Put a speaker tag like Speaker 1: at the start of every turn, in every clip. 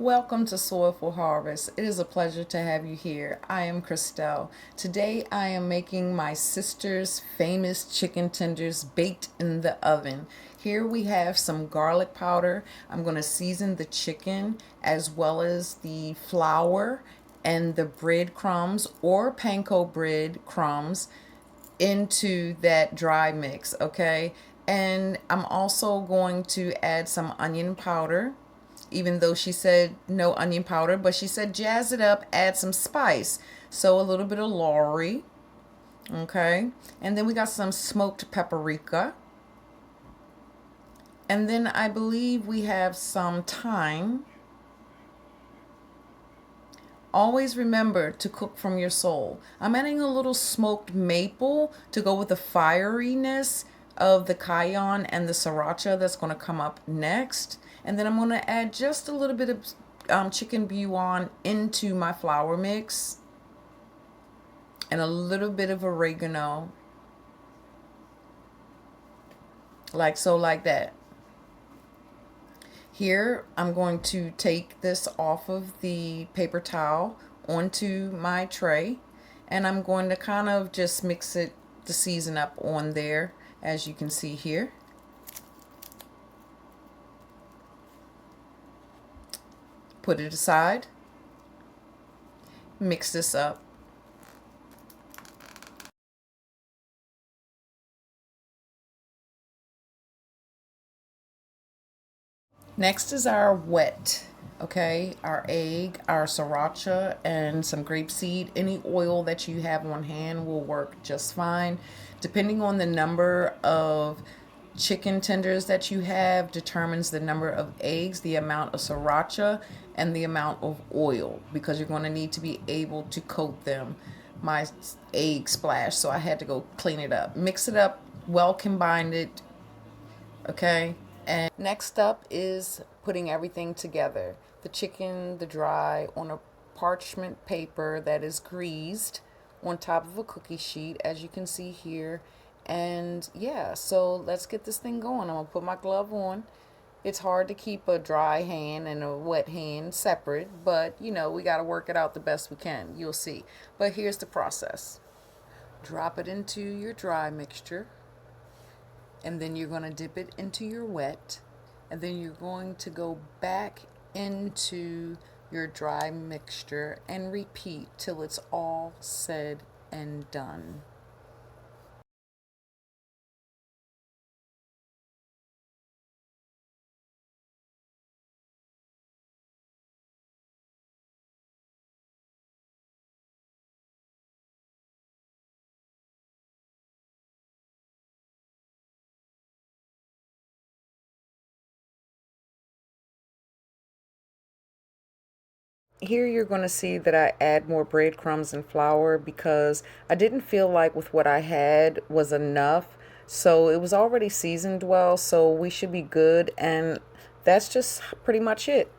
Speaker 1: Welcome to Soilful Harvest. It is a pleasure to have you here. I am Christelle. Today I am making my sister's famous chicken tenders baked in the oven. Here we have some garlic powder. I'm going to season the chicken as well as the flour and the breadcrumbs or panko bread crumbs into that dry mix, okay? And I'm also going to add some onion powder, even though she said no onion powder, but she said jazz it up, add some spice. So a little bit of Lorry, okay? And then we got some smoked paprika. And then I believe we have some thyme. Always remember to cook from your soul. I'm adding a little smoked maple to go with the fieriness of the cayenne and the sriracha that's going to come up next. And then I'm going to add just a little bit of chicken bouillon into my flour mix and a little bit of oregano, like so, like that. Here, I'm going to take this off of the paper towel onto my tray, and I'm going to kind of just mix it, the season up on there, as you can see here. Put it aside, mix this up. Next is our wet, okay? Our egg, our sriracha, and some grapeseed. Any oil that you have on hand will work just fine. Depending on the number of chicken tenders that you have determines the number of eggs, the amount of sriracha, and the amount of oil, because you're going to need to be able to coat them. My egg splashed, so I had to go clean it up. Mix it up, well combine it, okay? And next up is putting everything together. The chicken, the dry, on a parchment paper that is greased on top of a cookie sheet, as you can see here. And yeah, so let's get this thing going. I'm gonna put my glove on. It's hard to keep a dry hand and a wet hand separate, but you know, we got to work it out the best we can. You'll see. But here's the process. Drop it into your dry mixture, and then you're going to dip it into your wet, and then you're going to go back into your dry mixture and repeat till it's all said and done. Here you're going to see that I add more breadcrumbs and flour because I didn't feel like with what I had was enough. So it was already seasoned well, so we should be good. And that's just pretty much it.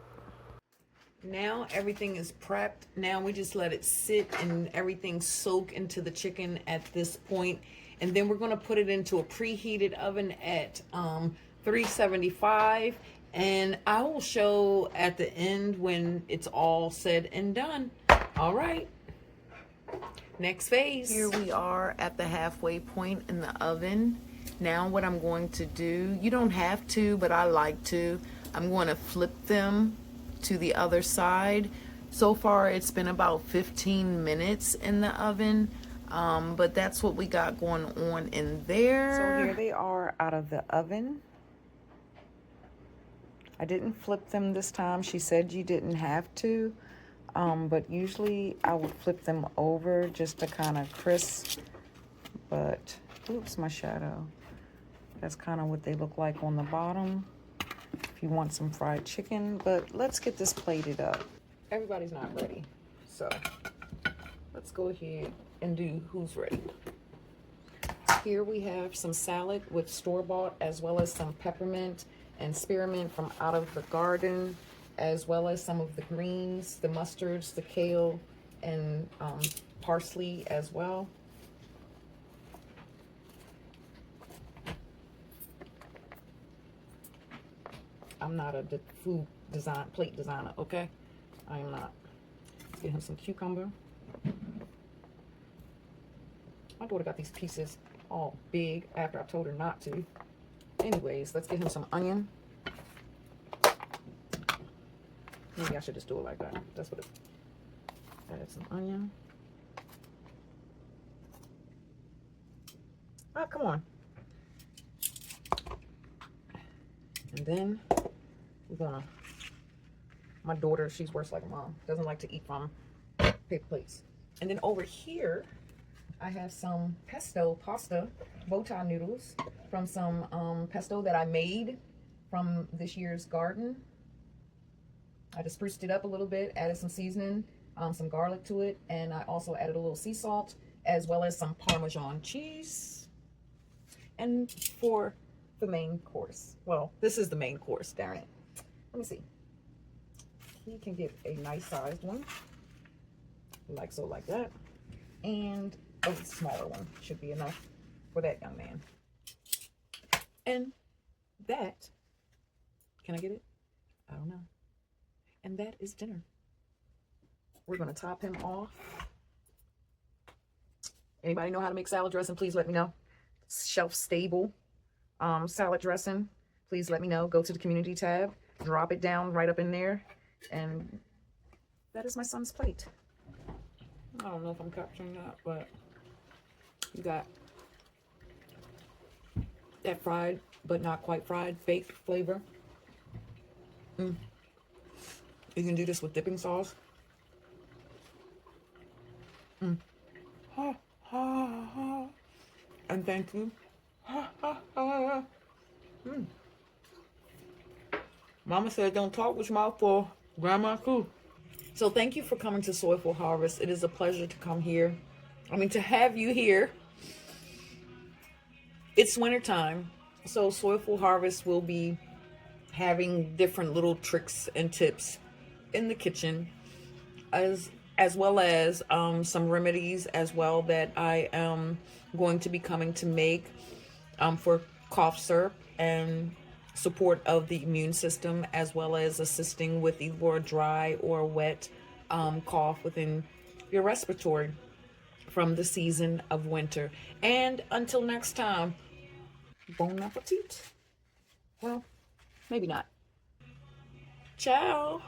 Speaker 1: Now everything is prepped. Now we just let it sit and everything soak into the chicken at this point. And then we're going to put it into a preheated oven at 375. And I will show at the end when it's all said and done. All right. Next phase. Here we are at the halfway point in the oven. Now what I'm going to do, you don't have to, but I like to. I'm going to flip them to the other side. So far it's been about 15 minutes in the oven, but that's what we got going on in there. So here they are out of the oven. I didn't flip them this time. She said you didn't have to, but usually I would flip them over just to kind of crisp, but oops, my shadow. That's kind of what they look like on the bottom if you want some fried chicken. But let's get this plated up. Everybody's not ready, so let's go ahead and do who's ready. Here we have some salad with store-bought, as well as some peppermint and spearmint from out of the garden, as well as some of the greens, the mustards, the kale, and parsley as well. I'm not a food plate designer, okay? I am not. Let's get him some cucumber. My daughter got these pieces all big after I told her not to. Anyways, let's get him some onion. Maybe I should just do it like that. That's what it. Add some onion. Oh, come on. And then we're gonna. My daughter, she's worse like a mom. Doesn't like to eat from paper plates. And then over here, I have some pesto pasta bow tie noodles from some pesto that I made from this year's garden. I just spruced it up a little bit, added some seasoning, some garlic to it, and I also added a little sea salt as well as some Parmesan cheese. And for the main course, well, this is the main course, darn it. Let me see. He can get a nice sized one, like so, like that, and a smaller one should be enough for that young man. And that, can I get it? I don't know. And that is dinner. We're going to top him off. Anybody know how to make salad dressing? Please let me know. Shelf stable salad dressing. Please let me know. Go to the community tab. Drop it down right up in there. And that is my son's plate. I don't know if I'm capturing that, but you got that fried, but not quite fried, baked flavor. You can do this with dipping sauce. And thank you. Mama said don't talk with your mouth full. Grandma too. So thank you for coming to Soilful Harvest. It is a pleasure to come here. I mean, to have you here. It's wintertime, so Soilful Harvest will be having different little tricks and tips in the kitchen, as well as some remedies as well that I am going to be coming to make for cough syrup and support of the immune system, as well as assisting with either a dry or wet cough within your respiratory from the season of winter. And until next time, bon appetit. Well, maybe not. Ciao.